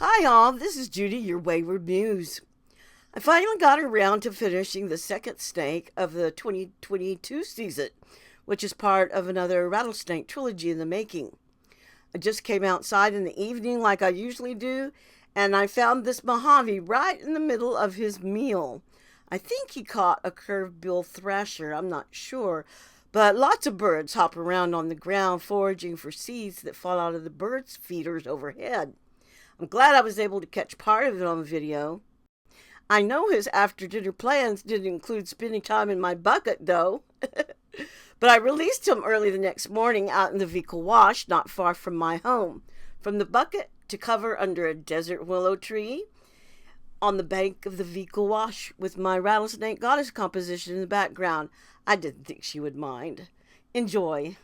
Hi, all. This is Judy, your wayward muse. I finally got around to finishing the second snake of the 2022 season, which is part of another Rattlesnake Trilogy in the making. I just came outside in the evening like I usually do, and I found this mojave right in the middle of his meal. I think he caught a curved-bill thrasher, I'm not sure, but lots of birds hop around on the ground foraging for seeds that fall out of the birds' feeders overhead. I'm glad I was able to catch part of it on video. I know his after dinner plans didn't include spending time in my bucket, though. But I released him early the next morning out in the Vekol Wash, not far from my home. From the bucket to cover under a desert willow tree on the bank of the Vekol Wash with my Rattlesnake Goddess composition in the background. I didn't think she would mind. Enjoy.